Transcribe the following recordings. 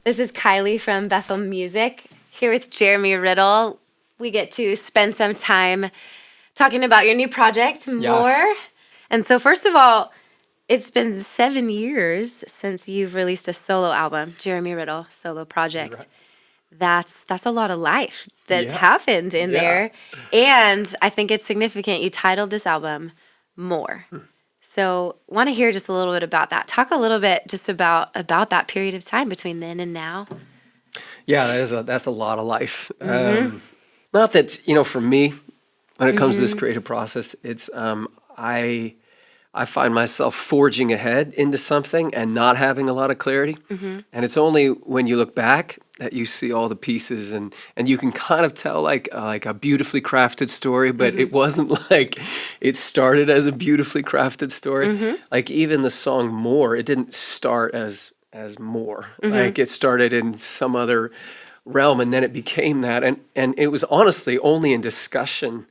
This is Kylie from Bethel Music, here with Jeremy Riddle. We get to spend some time talking about your new project, More. Yes. And so first of all, it's been 7 years since you've released a solo album, Jeremy Riddle, solo project. Right. That's a lot of life that's Yeah. happened in Yeah. there. And I think it's significant. You titled this album More. So want to hear just a little bit about that. Talk a little bit just about that period of time between then and now. Yeah, that's a lot of life. Not that, for me, when it comes to this creative process, it's I find myself forging ahead into something and not having a lot of clarity. And it's only when you look back that you see all the pieces and you can kind of tell like a beautifully crafted story, but it wasn't like it started as a beautifully crafted story. Like even the song More, it didn't start as more. Like it started in some other realm and then it became that. And it was honestly only in discussion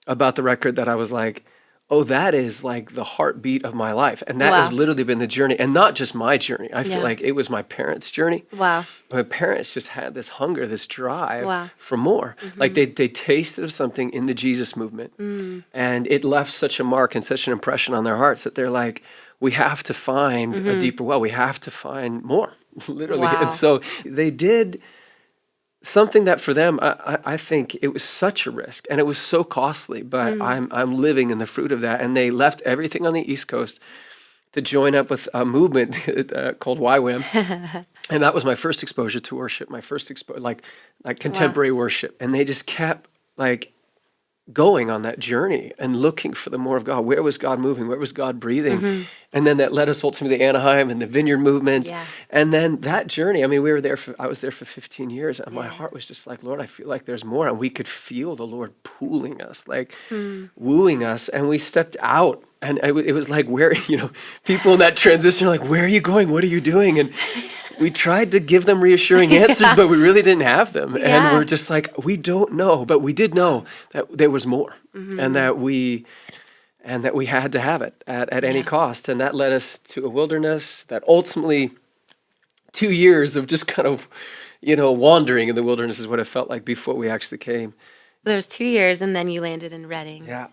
about the record that I was like, oh, that is like the heartbeat of my life. And that Wow. has literally been the journey. And not just my journey. I feel Yeah. like it was my parents' journey. Wow. My parents just had this hunger, this drive Wow. for more. Like they tasted of something in the Jesus movement. And it left such a mark and such an impression on their hearts that they're like, we have to find a deeper well. We have to find more, literally. Wow. And so they did something that for them, I think it was such a risk and it was so costly, but I'm living in the fruit of that. And they left everything on the East Coast to join up with a movement called YWAM. And that was my first exposure to worship, my first like contemporary worship. And they just kept like going on that journey and looking for the more of God. Where was God moving? Where was God breathing? And then that led us ultimately to Anaheim and the Vineyard movement. Yeah. And then that journey, I mean, I was there for 15 years and my heart was just like, Lord, I feel like there's more. And we could feel the Lord pulling us, like wooing us. And we stepped out and it was like, where, people in that transition are like, where are you going? What are you doing? And we tried to give them reassuring answers, but we really didn't have them. Yeah. And we're just like, we don't know, but we did know that there was more and that we had to have it at any cost. And that led us to a wilderness that ultimately 2 years of just kind of, wandering in the wilderness is what it felt like before we actually came. There's 2 years and then you landed in Redding. Yeah.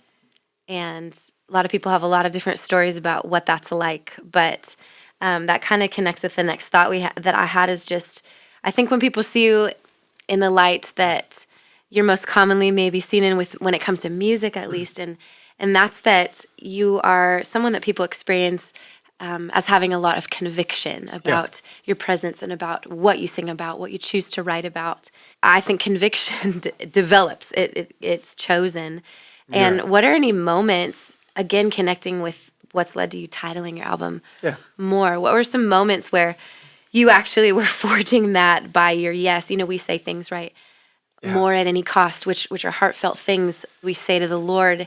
And a lot of people have a lot of different stories about what that's like, but that kind of connects with the next thought that I had is just, I think when people see you in the light that you're most commonly maybe seen in with when it comes to music at least, and that's that you are someone that people experience as having a lot of conviction about your presence and about what you sing about, what you choose to write about. I think conviction develops, it's chosen. And what are any moments, again, connecting with what's led to you titling your album More? What were some moments where you actually were forging that by your yes? We say things, right? Yeah. More at any cost, which are heartfelt things we say to the Lord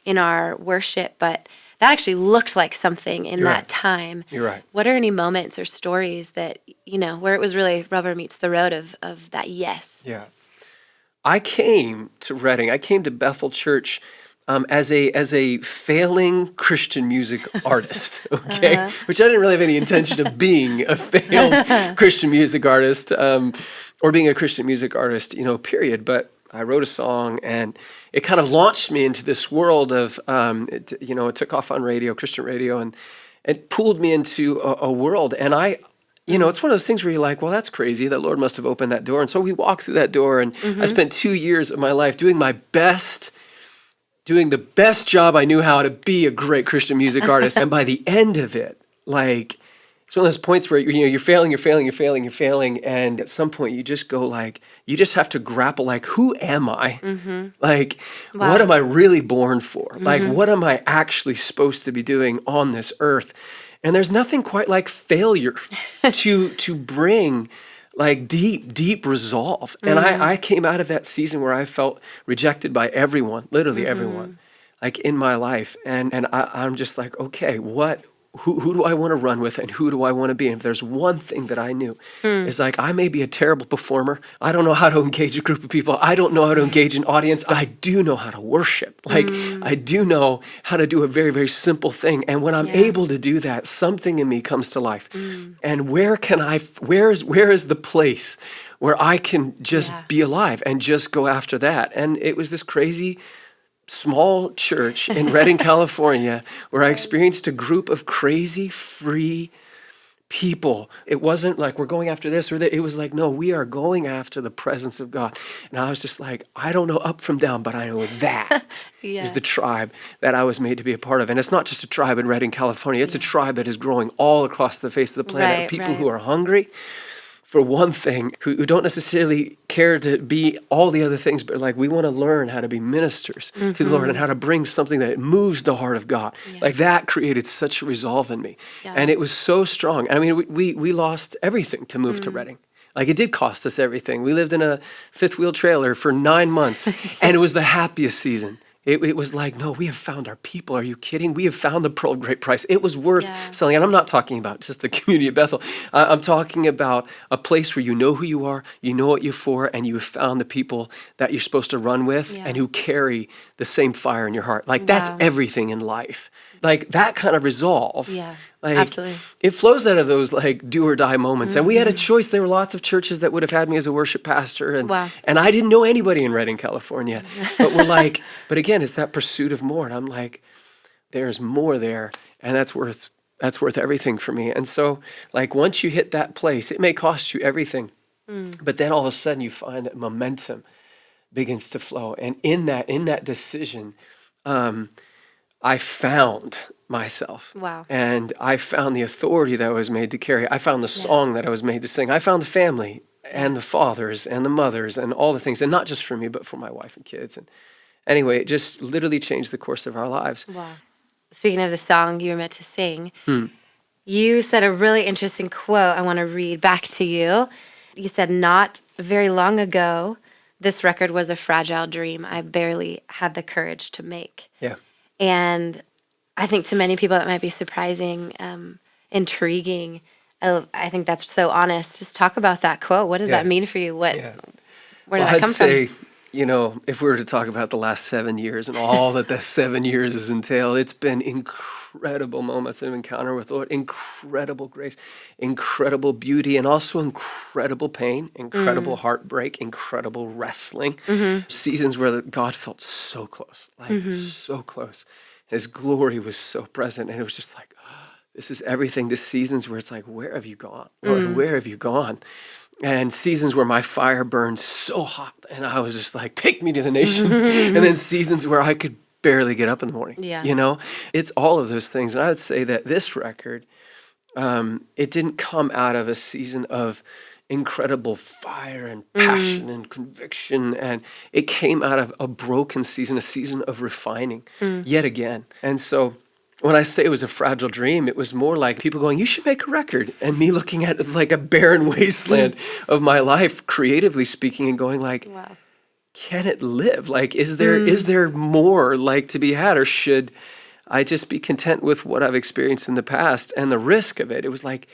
in our worship, but that actually looked like something in that time. You're right. What are any moments or stories that, where it was really rubber meets the road of that yes? Yeah. I came to Redding. I came to Bethel Church as a failing Christian music artist, okay? Which I didn't really have any intention of being a failed Christian music artist or being a Christian music artist, period. But I wrote a song and it kind of launched me into this world of, it took off on radio, Christian radio, and it pulled me into a world. And it's one of those things where you're like, well, that's crazy. The Lord must have opened that door. And so we walked through that door and I spent 2 years of my life doing the best job I knew how to be a great Christian music artist. And by the end of it, like, it's one of those points where, you're failing. And at some point you just go like, you just have to grapple, like, who am I? Like, what am I really born for? Like, what am I actually supposed to be doing on this earth? And there's nothing quite like failure to bring like deep resolve. And I came out of that season where I felt rejected by everyone, literally everyone, like in my life. And I'm just like, okay, what who do I want to run with and who do I want to be? And if there's one thing that I knew, is like, I may be a terrible performer. I don't know how to engage a group of people. I don't know how to engage an audience. I do know how to worship. Like, I do know how to do a very, very simple thing. And when I'm able to do that, something in me comes to life. And where is the place where I can just be alive and just go after that? And it was this crazy small church in Redding, California, where I experienced a group of crazy, free people. It wasn't like we're going after this or that. It was like, no, we are going after the presence of God. And I was just like, I don't know up from down, but I know that is the tribe that I was made to be a part of. And it's not just a tribe in Redding, California. It's a tribe that is growing all across the face of the planet. Of people who are hungry for one thing, who don't necessarily care to be all the other things, but like, we want to learn how to be ministers to the Lord and how to bring something that moves the heart of God. Like, that created such a resolve in me. And it was so strong. I mean, we lost everything to move to Redding. Like, it did cost us everything. We lived in a fifth wheel trailer for 9 months, and it was the happiest season. It was like, no, we have found our people. Are you kidding? We have found the pearl of great price. It was worth selling. And I'm not talking about just the community of Bethel. I'm talking about a place where you know who you are, you know what you're for, and you have found the people that you're supposed to run with and who carry the same fire in your heart. Like, that's everything in life. Like, that kind of resolve. Like, absolutely. It flows out of those like do or die moments. And we had a choice. There were lots of churches that would have had me as a worship pastor. And I didn't know anybody in Redding, California. But we're like, but again, it's that pursuit of more. And I'm like, there's more there. And that's worth everything for me. And so, like, once you hit that place, it may cost you everything. But then all of a sudden you find that momentum begins to flow. And in that decision, I found myself. Wow. And I found the authority that I was made to carry. I found the song that I was made to sing. I found the family and the fathers and the mothers and all the things. And not just for me, but for my wife and kids. And anyway, it just literally changed the course of our lives. Wow. Speaking of the song you were meant to sing, you said a really interesting quote I want to read back to you. You said, not very long ago, this record was a fragile dream I barely had the courage to make. Yeah. And I think to many people that might be surprising, intriguing. I think that's so honest. Just talk about that quote. What does that mean for you? Where did that come from? I'd say, if we were to talk about the last 7 years and all that the 7 years has entailed, it's been incredible moments of encounter with the Lord, incredible grace, incredible beauty, and also incredible pain, incredible heartbreak, incredible wrestling. Seasons where God felt so close, so close. His glory was so present, and it was just like, this is everything. To seasons where it's like, where have you gone? Lord, where have you gone? And seasons where my fire burned so hot, and I was just like, take me to the nations. And then seasons where I could barely get up in the morning. It's all of those things. And I would say that this record, it didn't come out of a season of incredible fire and passion and conviction, and it came out of a broken season, a season of refining yet again. And so when I say it was a fragile dream, it was more like people going, you should make a record, and me looking at it like a barren wasteland of my life, creatively speaking, and going like, wow, can it live? Like, is there more like to be had, or should I just be content with what I've experienced in the past and the risk of it? It was like,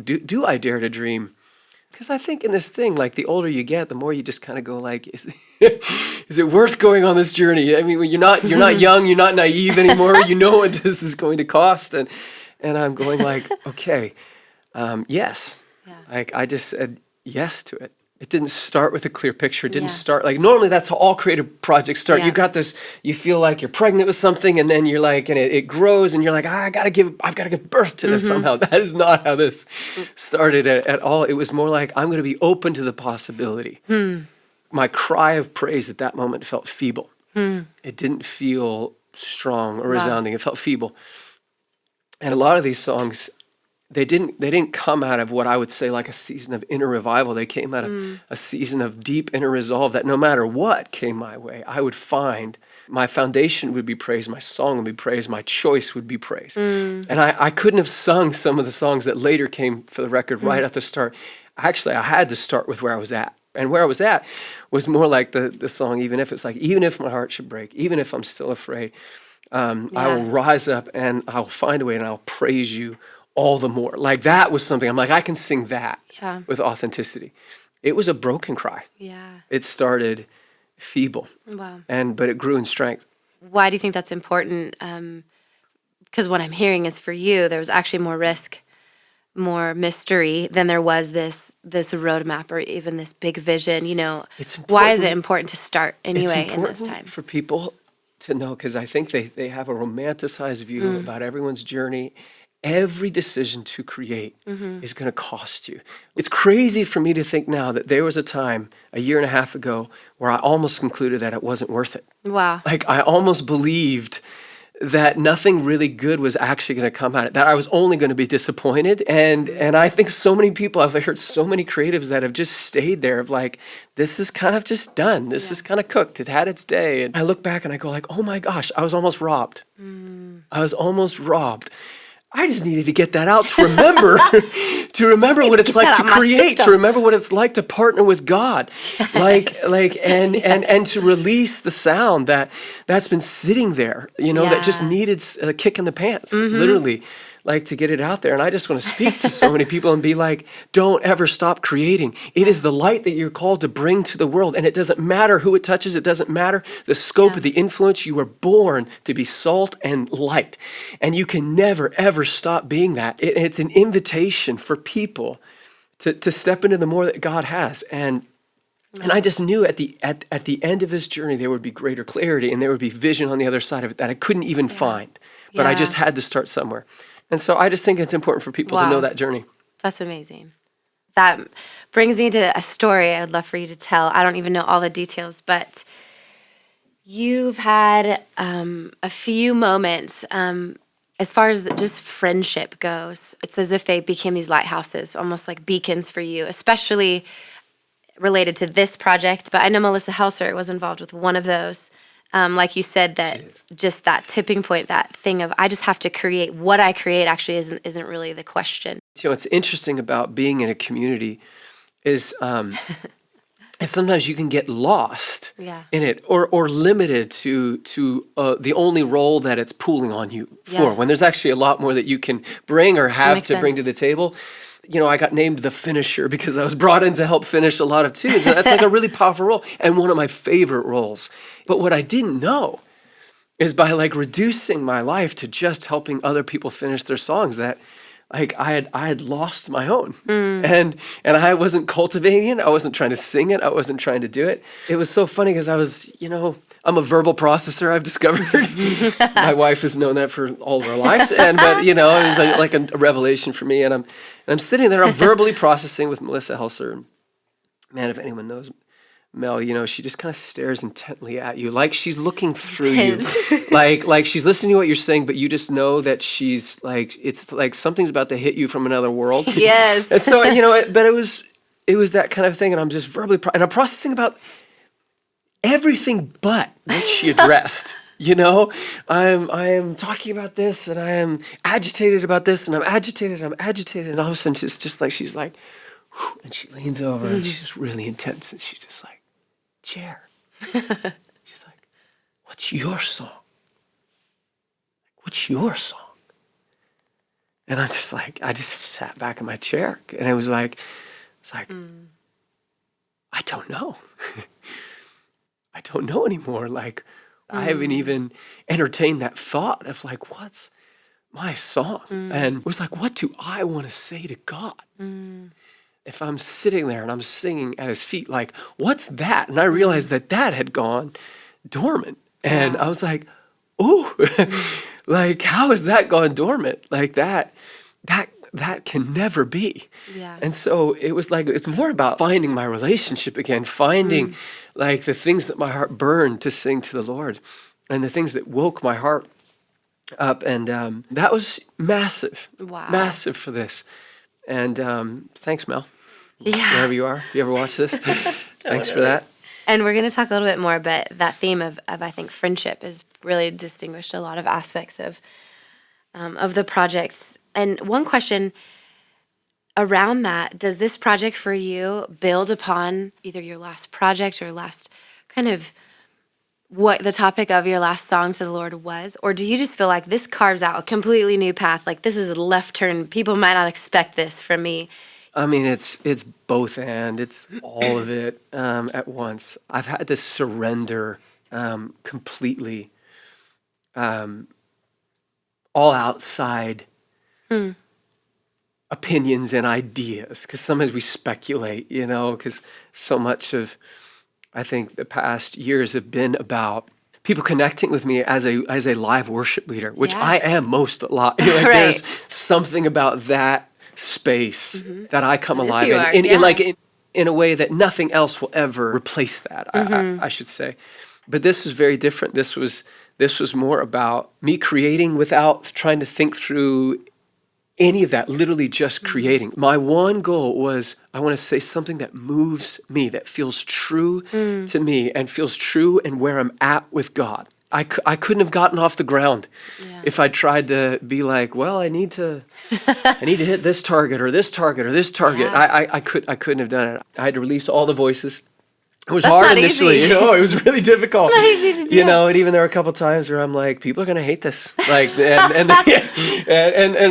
do I dare to dream? Because I think in this thing, like, the older you get, the more you just kind of go like, is it worth going on this journey? I mean, when you're not young, you're not naive anymore. You know what this is going to cost. And I'm going like, okay, yes. Yeah. Like, I just said yes to it. It didn't start with a clear picture. It didn't start like, normally that's how all creative projects start. Yeah. You got this, you feel like you're pregnant with something, and then you're like, and it grows, and you're like, I've got to give birth to this somehow. That is not how this started at all. It was more like, I'm going to be open to the possibility. My cry of praise at that moment felt feeble. It didn't feel strong or resounding. It felt feeble. And a lot of these songs, they didn't come out of what I would say like a season of inner revival. They came out of a season of deep inner resolve that no matter what came my way, I would find my foundation would be praised, my song would be praised, my choice would be praised. And I couldn't have sung some of the songs that later came for the record right at the start. Actually, I had to start with where I was at. And where I was at was more like the song, even if it's like, even if my heart should break, even if I'm still afraid, I will rise up and I'll find a way and I'll praise you all the more. Like that was something I'm like, I can sing that with authenticity. It was a broken cry. Yeah. It started feeble. Wow. But it grew in strength. Why do you think that's important? Because what I'm hearing is for you, there was actually more risk, more mystery than there was this roadmap or even this big vision. Why is it important to start anyway in this time? For people to know, because I think they have a romanticized view about everyone's journey. Every decision to create is going to cost you. It's crazy for me to think now that there was a time a year and a half ago where I almost concluded that it wasn't worth it. Wow. Like I almost believed that nothing really good was actually going to come out of it, that I was only going to be disappointed. And I think so many people, I've heard so many creatives that have just stayed there of like, this is kind of just done. This is kind of cooked. It had its day. And I look back and I go like, oh my gosh, I was almost robbed. I was almost robbed. I just needed to get that out to remember, what it's like to create, to remember what it's like to partner with God, and to release the sound that's been sitting there, that just needed a kick in the pants, literally, like to get it out there. And I just want to speak to so many people and be like, don't ever stop creating. It is the light that you're called to bring to the world. And it doesn't matter who it touches. It doesn't matter the scope of the influence. You were born to be salt and light. And you can never, ever stop being that. It's an invitation for people to step into the more that God has. And I just knew at the end of this journey, there would be greater clarity and there would be vision on the other side of it that I couldn't even find. But I just had to start somewhere. And so I just think it's important for people to know that journey. That's amazing. That brings me to a story I would love for you to tell. I don't even know all the details, but you've had a few moments as far as just friendship goes. It's as if they became these lighthouses, almost like beacons for you, especially related to this project. But I know Melissa Helser was involved with one of those. Like you said, that just that tipping point, that thing of I just have to create. What I create actually isn't really the question. What's interesting about being in a community is sometimes you can get lost in it or limited to the only role that it's pooling on you for, when there's actually a lot more that you can bring or have to bring to the table. I got named the finisher because I was brought in to help finish a lot of tunes. And that's like a really powerful role and one of my favorite roles. But what I didn't know is by like reducing my life to just helping other people finish their songs that like I had lost my own. And I wasn't cultivating it. I wasn't trying to sing it. I wasn't trying to do it. It was so funny because I was, I'm a verbal processor, I've discovered. My wife has known that for all of our lives. But it was like a revelation for me. And I'm sitting there, I'm verbally processing with Melissa Helser. And man, if anyone knows Mel, she just kind of stares intently at you, like she's looking through you, like she's listening to what you're saying, but you just know that she's like, it's like something's about to hit you from another world. Yes. And so, but it was that kind of thing. And I'm just verbally, and I'm processing about everything but what she addressed. I am talking about this and I am agitated about this and I'm agitated. And all of a sudden just like, she's like, whew, and she leans over and she's really intense and she's just like, chair. She's like, what's your song? What's your song? And I'm just like, I just sat back in my chair and it was like, I don't know. I don't know anymore. Like, I haven't even entertained that thought of like, what's my song? And it was like, what do I want to say to God? If I'm sitting there and I'm singing at his feet, like, what's that? And I realized that had gone dormant. And I was like, ooh, like, how has that gone dormant? Like that can never be. Yeah. And so it was like, it's more about finding my relationship again, finding like the things that my heart burned to sing to the Lord and the things that woke my heart up. And that was massive, massive for this. And thanks, Mel. Yeah. Wherever you are, if you ever watch this, thanks for that. And we're going to talk a little bit more, but that theme of I think friendship has really distinguished a lot of aspects of the projects. And one question around that, does this project for you build upon either your last project or last kind of what the topic of your last song to the Lord was? Or do you just feel like this carves out a completely new path? Like this is a left turn. People might not expect this from me. I mean, it's both and it's all of it at once. I've had to surrender completely, all outside opinions and ideas, because sometimes we speculate, because so much of, I think, the past years have been about people connecting with me as a live worship leader, which I am most a lot. Like Right. There's something about that space that I come alive you in, are, in a way that nothing else will ever replace that. I should say, but this was very different. This was more about me creating without trying to think through any of that, literally just creating. My one goal was, I want to say something that moves me, that feels true to me and feels true and where I'm at with God. I couldn't have gotten off the ground if I tried to be like, well, I need to hit this target or this target or this target. Yeah. I couldn't have done it. I had to release all the voices. It was That's hard not initially, easy. it was really difficult. It's not easy to do. And even there were a couple times where I'm like, people are gonna hate this, like, and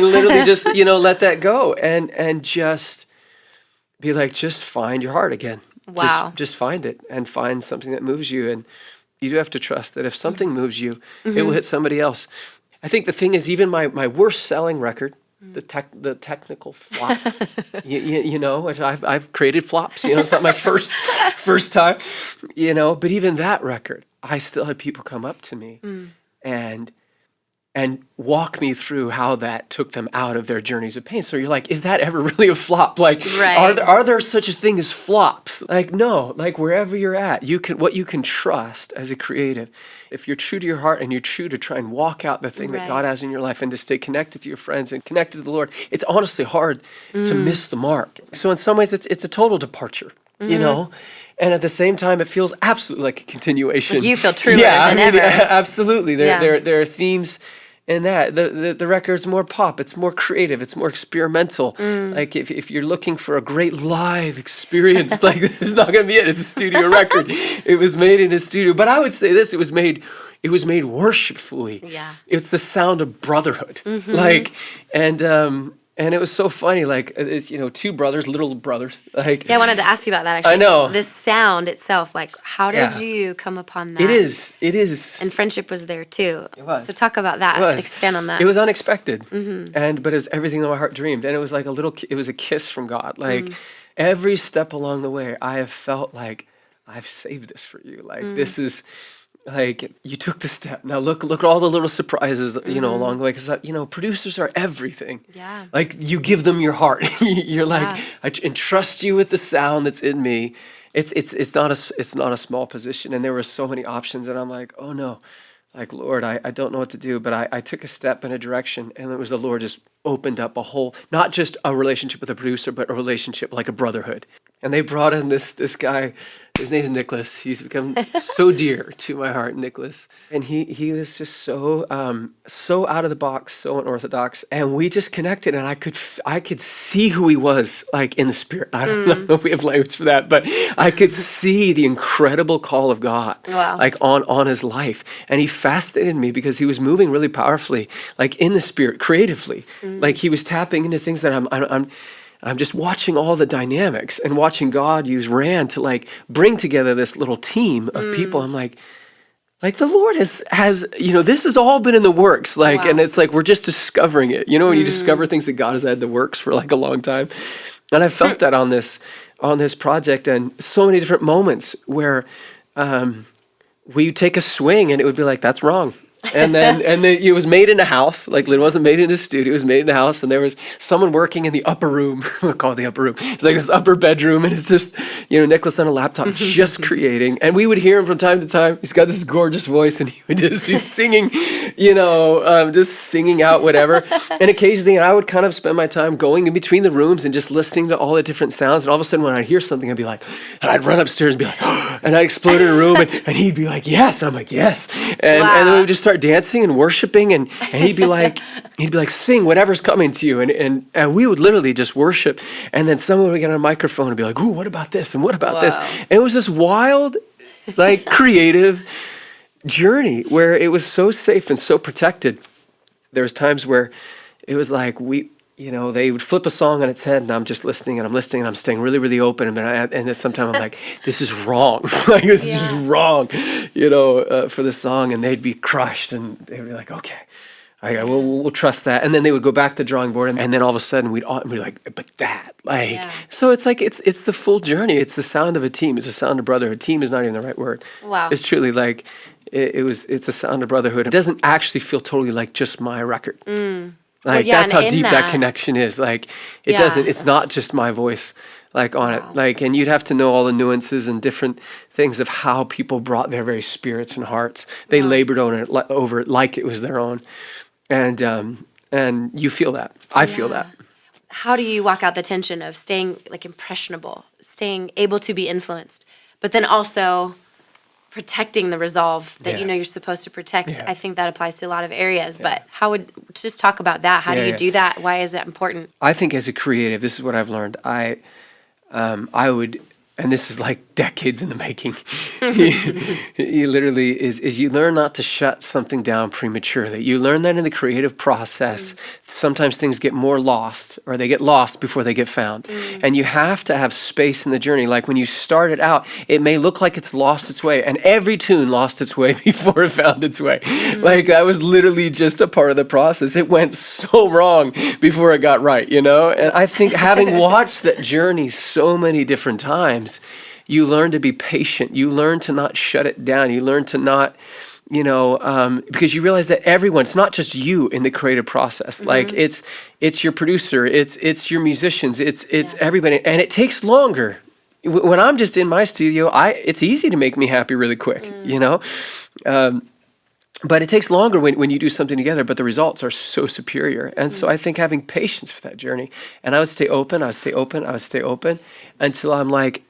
literally just let that go and just be like, just find your heart again. Wow. Just find it and find something that moves you, and you do have to trust that if something moves you, it will hit somebody else. I think the thing is, even my worst selling record, the technical flop, which I've created flops. It's not my first time, But even that record, I still had people come up to me and walk me through how that took them out of their journeys of pain. So you're like, is that ever really a flop? Like, Right. are there such a thing as flops? Like, no. Like wherever you're at, what you can trust as a creative. If you're true to your heart and you're true to try and walk out the thing that God has in your life and to stay connected to your friends and connected to the Lord, it's honestly hard to miss the mark. So in some ways, it's a total departure, And at the same time, it feels absolutely like a continuation. Like you feel truer than ever. Absolutely. There are themes in that. The record's more pop. It's more creative. It's more experimental. Like if you're looking for a great live experience, like this is not going to be it. It's a studio record. It was made in a studio. But I would say this: it was made worshipfully. Yeah. It's the sound of brotherhood. And it was so funny, like, two brothers, little brothers. Like, Yeah, I wanted to ask you about that, actually. I know. This sound itself, like, how did you come upon that? It is. And friendship was there, too. It was. So talk about that. It was. Expand on that. It was unexpected, but it was everything that my heart dreamed. And it was like it was a kiss from God. Like, every step along the way, I have felt like, I've saved this for you. Like, this is... Like, you took the step. Now look at all the little surprises, along the way. Because, producers are everything. Yeah. Like, you give them your heart. You're like, I entrust you with the sound that's in me. It's not a small position. And there were so many options. And I'm like, oh no. Like, Lord, I don't know what to do. But I took a step in a direction. And it was the Lord just opened up a whole, not just a relationship with a producer, but a relationship like a brotherhood. And they brought in this guy. His name's Nicholas. He's become so dear to my heart, Nicholas. And he was just so out of the box, so unorthodox. And we just connected, and I could see who he was, like, in the spirit. I don't know if we have language for that, but I could see the incredible call of God, like on his life. And he fascinated me because he was moving really powerfully, like in the spirit, creatively. Like he was tapping into things that I'm just watching all the dynamics and watching God use Rand to like bring together this little team of people. I'm like the Lord has this has all been in the works. Like, and it's like, we're just discovering it. When you discover things that God has had in the works for like a long time. And I felt that on this project, and so many different moments where we take a swing and it would be like, that's wrong. And then it was made in a house. Like, it wasn't made in a studio. It was made in a house, and there was someone working in the upper room. We'll call it the upper room. It's like this upper bedroom, and it's just Nicholas on a laptop just creating. And we would hear him from time to time. He's got this gorgeous voice, and he would just be singing, just singing out whatever. And occasionally, I would kind of spend my time going in between the rooms and just listening to all the different sounds. And all of a sudden, when I'd hear something, I'd be like, and I'd run upstairs and be like, and I'd explode in a room, and he'd be like, yes. I'm like, yes. And then we would just start dancing and worshiping, and he'd be like, sing whatever's coming to you, and we would literally just worship, and then someone would get on a microphone and be like, ooh, what about this and what about this? And it was this wild, like, creative, journey where it was so safe and so protected. There was times where it was like they would flip a song on its head, and I'm just listening, and I'm listening, and I'm staying really, really open. And then sometimes I'm like, this is wrong. Like, this is just wrong, for the song. And they'd be crushed, and they'd be like, okay, all right, we'll trust that. And then they would go back to the drawing board, and then all of a sudden we'd be like, but that, so it's like, it's the full journey. It's the sound of a team. It's the sound of brotherhood. Team is not even the right word. Wow. It's truly like, it's a sound of brotherhood. It doesn't actually feel totally like just my record. Like, that's how deep that connection is. Like, it's not just my voice, like, on it. Like, and you'd have to know all the nuances and different things of how people brought their very spirits and hearts. They labored over it like it was their own. And you feel that. I feel that. How do you walk out the tension of staying, like, impressionable, staying able to be influenced, but then also protecting the resolve that you're supposed to protect? I think that applies to a lot of areas, but just talk about that. How do you do that? Why is that important? I think as a creative, this is what I've learned. I would, and this is like decades in the making, you literally is you learn not to shut something down prematurely. You learn that in the creative process, sometimes things get more lost, or they get lost before they get found. And you have to have space in the journey. Like, when you start it out, it may look like it's lost its way, and every tune lost its way before it found its way. Like, that was literally just a part of the process. It went so wrong before it got right, And I think, having watched that journey so many different times, you learn to be patient. You learn to not shut it down. You learn to not, because you realize that it's not just you in the creative process. Like, it's your producer, it's your musicians, it's everybody, and it takes longer. When I'm just in my studio, it's easy to make me happy really quick, but it takes longer when you do something together, but the results are so superior. And so I think having patience for that journey, and I would stay open until I'm like,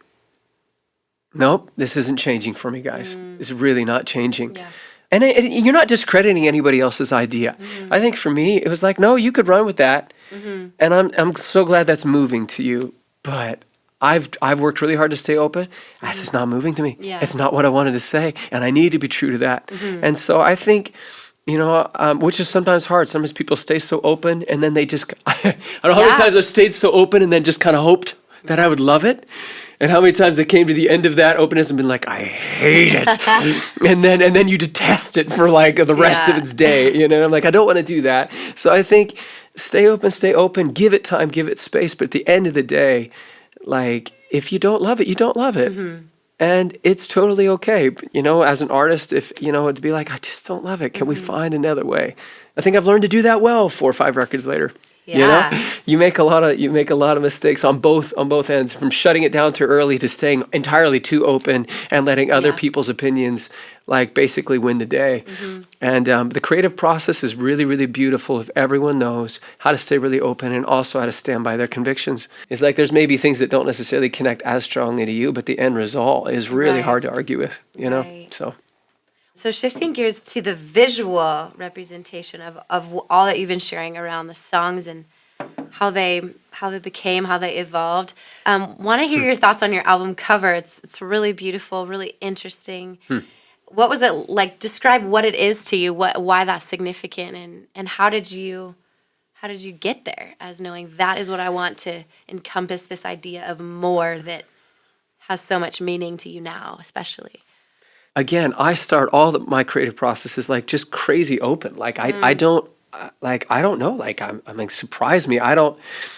nope, this isn't changing for me, guys. It's really not changing. Yeah. And you're not discrediting anybody else's idea. I think for me, it was like, no, you could run with that. And I'm so glad that's moving to you. But I've worked really hard to stay open. That's just not moving to me. Yeah. It's not what I wanted to say. And I need to be true to that. And so I think, which is sometimes hard. Sometimes people stay so open, and then they just, I don't know how many times I've stayed so open and then just kind of hoped that I would love it. And how many times I came to the end of that openness and been like, I hate it. and then you detest it for like the rest of its day. And I'm like, I don't want to do that. So I think stay open, give it time, give it space. But at the end of the day, like, if you don't love it, you don't love it. And it's totally okay. As an artist, if, to be like, I just don't love it. Can we find another way? I think I've learned to do that well 4 or 5 records later. Yeah. You make a lot of mistakes on both ends, from shutting it down too early to staying entirely too open and letting other people's opinions like basically win the day. And the creative process is really, really beautiful if everyone knows how to stay really open and also how to stand by their convictions. It's like, there's maybe things that don't necessarily connect as strongly to you, but the end result is really hard to argue with, So shifting gears to the visual representation of all that you've been sharing around the songs and how they became, how they evolved. Want to hear your thoughts on your album cover. It's really beautiful, really interesting. What was it like? Describe what it is to you, why that's significant, and how did you get there as knowing that is what I want to encompass this idea of more that has so much meaning to you now, especially? Again, I start all my creative processes like just crazy open. Like I don't know. Like I'm like, surprise me.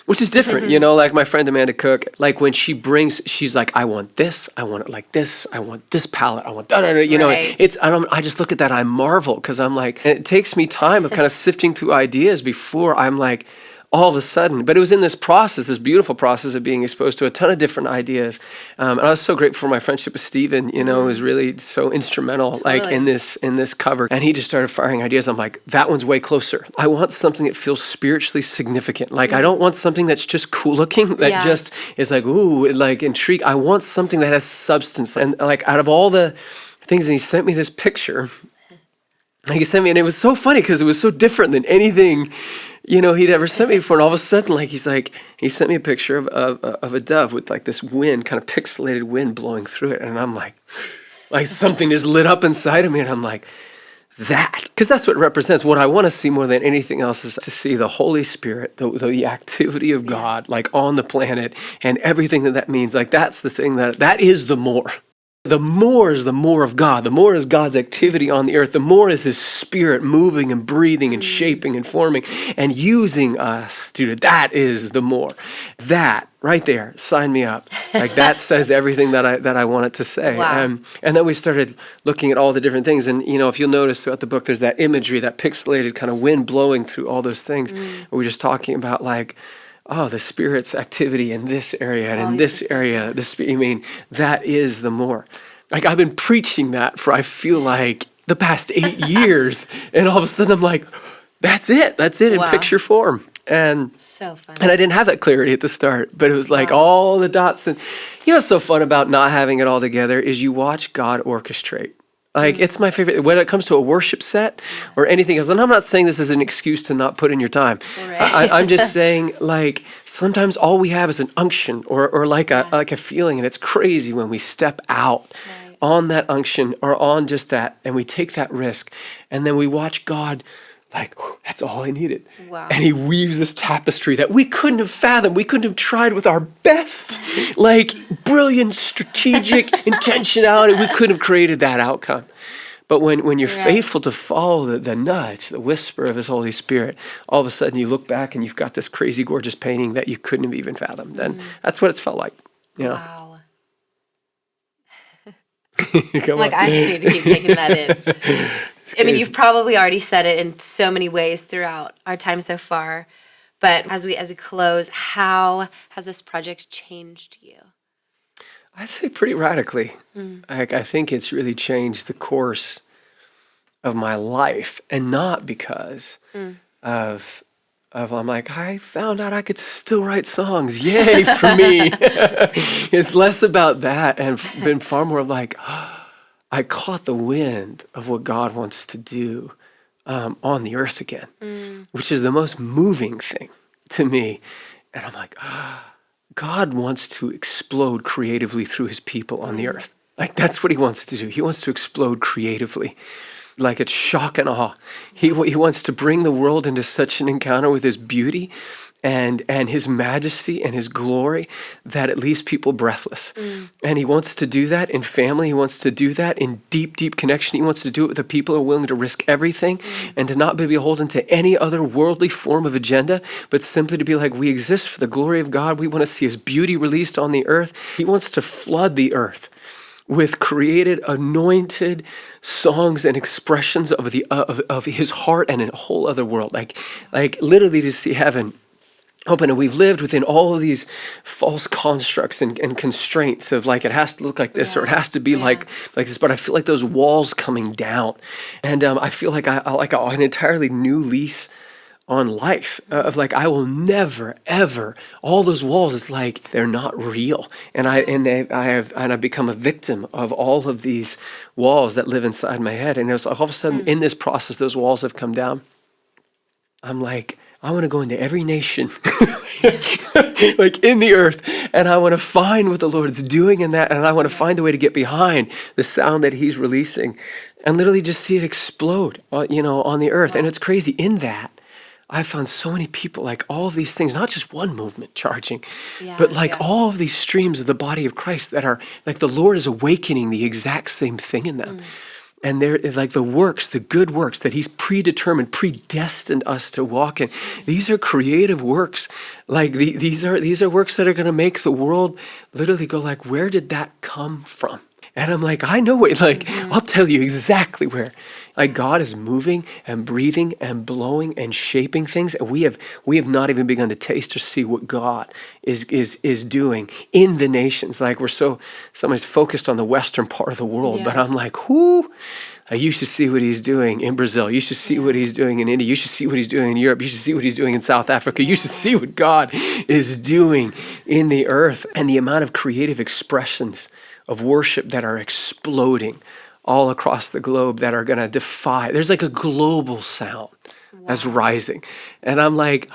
Which is different, like my friend Amanda Cook, like when she's like, I want this, I want it like this, I want this palette, I want that, I just look at that, I marvel, because I'm like, and it takes me time of kind of sifting through ideas before I'm like, all of a sudden. But it was in this process, this beautiful process of being exposed to a ton of different ideas. And I was so grateful for my friendship with Steven, who was really so instrumental, like in this cover. And he just started firing ideas. I'm like, that one's way closer. I want something that feels spiritually significant. Like, I don't want something that's just cool looking, that just is like, ooh, like intrigue. I want something that has substance. And like, out of all the things, and he sent me this picture. He sent me, and it was so funny because it was so different than anything, he'd ever sent me before. And all of a sudden, he sent me a picture of a dove with like this wind, kind of pixelated wind blowing through it. And I'm like, Like something is lit up inside of me, and I'm like, that, because that's what it represents. What I want to see more than anything else is to see the Holy Spirit, the activity of God, like on the planet, and everything that means. Like that's the thing that is the more. The more is the more of God. The more is God's activity on the earth. The more is his Spirit moving and breathing and shaping and forming and using us, dude. That is the more. That right there, sign me up. Like that says everything that I want it to say. Wow. And then we started looking at all the different things. And, if you'll notice throughout the book, there's that imagery, that pixelated kind of wind blowing through all those things. We're just talking about like, oh, the Spirit's activity in this area and in this area. That is the more. Like I've been preaching that for, I feel like, the past 8 years. And all of a sudden I'm like, that's it in picture form. And so fun. And I didn't have that clarity at the start, but it was like all the dots. And what's so fun about not having it all together is you watch God orchestrate. Like it's my favorite when it comes to a worship set or anything else. And I'm not saying this is an excuse to not put in your time. Right. I'm just saying like sometimes all we have is an unction or like a feeling, and it's crazy when we step out on that unction or on just that, and we take that risk, and then we watch God. Like, that's all I needed. Wow. And he weaves this tapestry that we couldn't have fathomed. We couldn't have tried with our best, like, brilliant, strategic intentionality. We couldn't have created that outcome. But when you're faithful to follow the nudge, the whisper of his Holy Spirit, all of a sudden you look back and you've got this crazy, gorgeous painting that you couldn't have even fathomed. And that's what it's felt like. Wow. Come on. I just need to keep taking that in. I mean, you've probably already said it in so many ways throughout our time so far, but as we close, how has this project changed you? I'd say pretty radically. I think it's really changed the course of my life, and not because of I'm like, I found out I could still write songs. Yay for me. It's less about that and been far more like, I caught the wind of what God wants to do on the earth again, which is the most moving thing to me. And I'm like, God wants to explode creatively through his people on the earth. Like that's what he wants to do. He wants to explode creatively. Like it's shock and awe. He wants to bring the world into such an encounter with his beauty and his majesty and his glory that it leaves people breathless. And he wants to do that in family. He wants to do that in deep, deep connection. He wants to do it with the people who are willing to risk everything and to not be beholden to any other worldly form of agenda, but simply to be like, we exist for the glory of God. We want to see his beauty released on the earth. He wants to flood the earth with created, anointed songs and expressions of his heart and in a whole other world. Like literally to see heaven open. And we've lived within all of these false constructs and constraints of like, it has to look like this or it has to be like this. But I feel like those walls coming down. And I feel like I like an entirely new lease on life of like, I will never, ever, all those walls, it's like, they're not real. And I've become a victim of all of these walls that live inside my head. And it was all of a sudden in this process, those walls have come down. I'm like, I want to go into every nation, like in the earth, and I want to find what the Lord's doing in that, and I want to find a way to get behind the sound that he's releasing and literally just see it explode, on the earth. And it's crazy in that. I found so many people, like all of these things, not just one movement charging, but like all of these streams of the body of Christ that are like the Lord is awakening the exact same thing in them. And there is like the works, the good works that he's predetermined, predestined us to walk in. These are creative works. Like these are works that are going to make the world literally go like, where did that come from? And I'm like, I know it. Like, I'll tell you exactly where. Like God is moving and breathing and blowing and shaping things, and we have not even begun to taste or see what God is doing in the nations. Like we're somebody's focused on the western part of the world, but I'm like, whoo. You should see what he's doing in Brazil. You should see what he's doing in India. You should see what he's doing in Europe. You should see what he's doing in South Africa. You should see what God is doing in the earth and the amount of creative expressions of worship that are exploding all across the globe that are going to defy. There's like a global sound that's rising. And I'm like,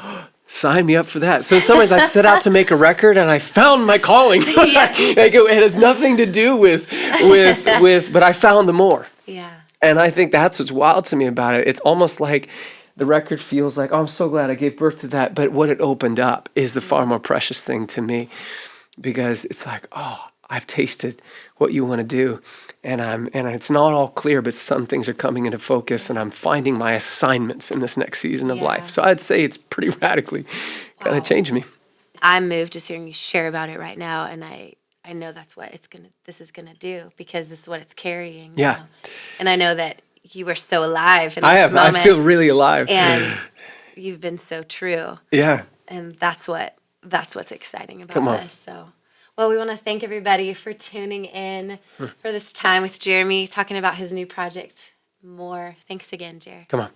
sign me up for that. So in some ways, I set out to make a record, and I found my calling. Like it has nothing to do with, but I found the more. Yeah. And I think that's what's wild to me about it. It's almost like the record feels like, oh, I'm so glad I gave birth to that. But what it opened up is the far more precious thing to me, because it's like, oh, I've tasted what you want to do. And it's not all clear, but some things are coming into focus, and I'm finding my assignments in this next season of life. So I'd say it's pretty radically kind of changed me. I'm moved just hearing you share about it right now, and I know that's what this is gonna do, because this is what it's carrying. Yeah. Now. And I know that you were so alive in this moment. I feel really alive. And you've been so true. Yeah. And that's what's exciting about this. So, well, we want to thank everybody for tuning in for this time with Jeremy, talking about his new project more. Thanks again, Jer. Come on.